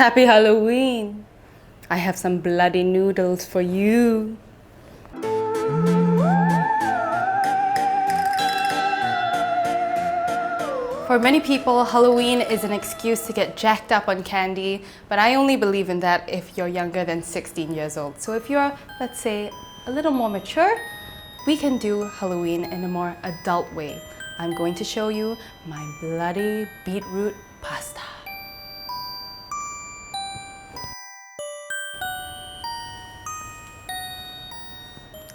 Happy Halloween! I have some bloody noodles for you. For many people, Halloween is an excuse to get jacked up on candy, but I only believe in that if you're younger than 16 years old. So if you're, let's say, a little more mature, we can do Halloween in a more adult way. I'm going to show you my bloody beetroot pasta.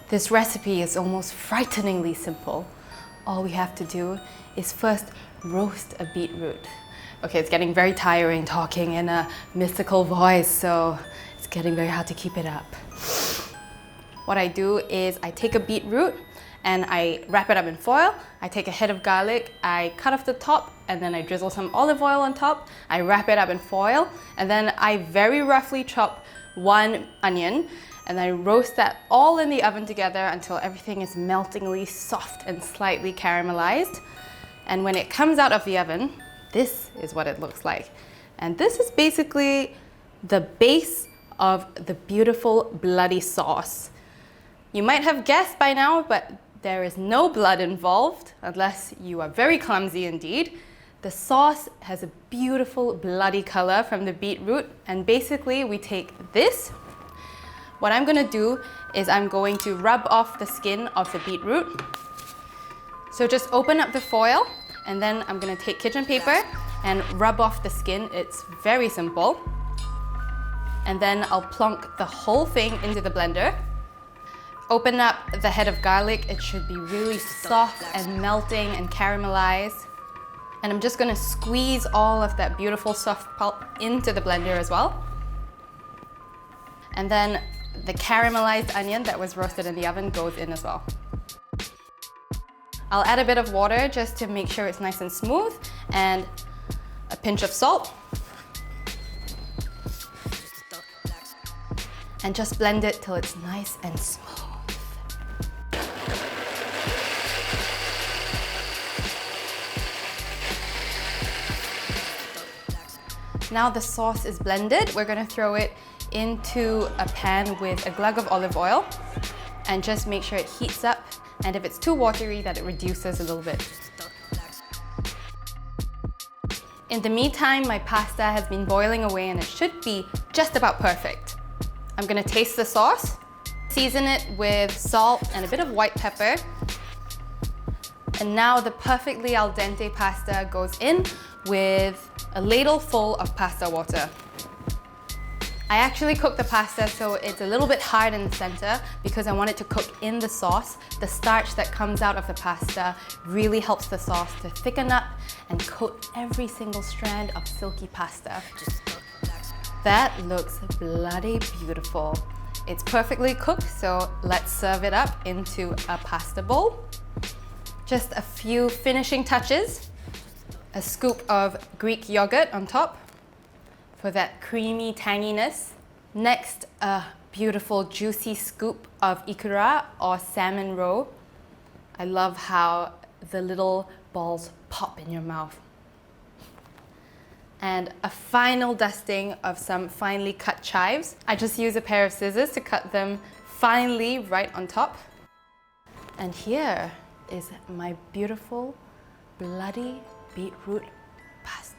This recipe is almost frighteningly simple. All we have to do is first roast a beetroot. Okay, it's getting very tiring talking in a mystical voice, so it's getting very hard to keep it up. What I do is I take a beetroot and I wrap it up in foil. I take a head of garlic, I cut off the top, and then I drizzle some olive oil on top. I wrap it up in foil, and then I very roughly chop one onion, and I roast that all in the oven together until everything is meltingly soft and slightly caramelized. And when it comes out of the oven, this is what it looks like. And this is basically the base of the beautiful bloody sauce. You might have guessed by now, but there is no blood involved, unless you are very clumsy indeed. The sauce has a beautiful bloody color from the beetroot, and basically we take this. What I'm gonna do is I'm going to rub off the skin of the beetroot. So just open up the foil, and then I'm gonna take kitchen paper and rub off the skin. It's very simple. And then I'll plonk the whole thing into the blender. Open up the head of garlic. It should be really soft and melting and caramelized. And I'm just gonna squeeze all of that beautiful soft pulp into the blender as well. And then the caramelized onion that was roasted in the oven goes in as well. I'll add a bit of water just to make sure it's nice and smooth, and a pinch of salt. And just blend it till it's nice and smooth. Now the sauce is blended, we're gonna throw it into a pan with a glug of olive oil and just make sure it heats up, and if it's too watery, that it reduces a little bit. In the meantime, my pasta has been boiling away and it should be just about perfect. I'm gonna taste the sauce, season it with salt and a bit of white pepper. And now the perfectly al dente pasta goes in with a ladle full of pasta water. I actually cook the pasta so it's a little bit hard in the center because I want it to cook in the sauce. The starch that comes out of the pasta really helps the sauce to thicken up and coat every single strand of silky pasta. That looks bloody beautiful. It's perfectly cooked, so let's serve it up into a pasta bowl. Just a few finishing touches. A scoop of Greek yogurt on top for that creamy tanginess. Next, a beautiful juicy scoop of ikura or salmon roe. I love how the little balls pop in your mouth. And a final dusting of some finely cut chives. I just use a pair of scissors to cut them finely right on top. And here is my beautiful bloody beetroot pasta.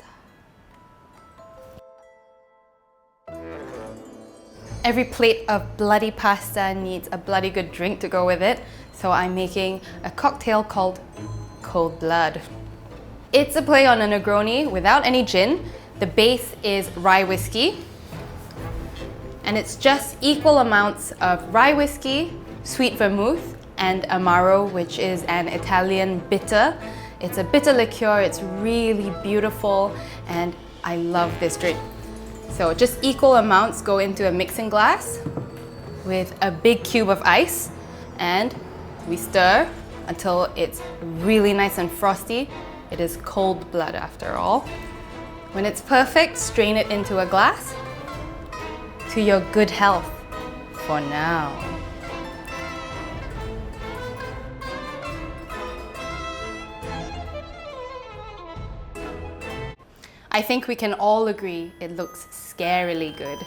Every plate of bloody pasta needs a bloody good drink to go with it, so I'm making a cocktail called Cold Blood. It's a play on a Negroni without any gin. The base is rye whiskey, and it's just equal amounts of rye whiskey, sweet vermouth, and Amaro, which is an Italian bitter. It's a bitter liqueur, it's really beautiful, and I love this drink. So just equal amounts go into a mixing glass with a big cube of ice, and we stir until it's really nice and frosty. It is cold blood after all. When it's perfect, strain it into a glass. To your good health for now. I think we can all agree it looks scarily good.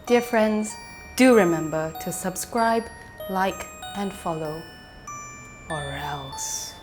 Dear friends, do remember to subscribe, like, and follow, or else.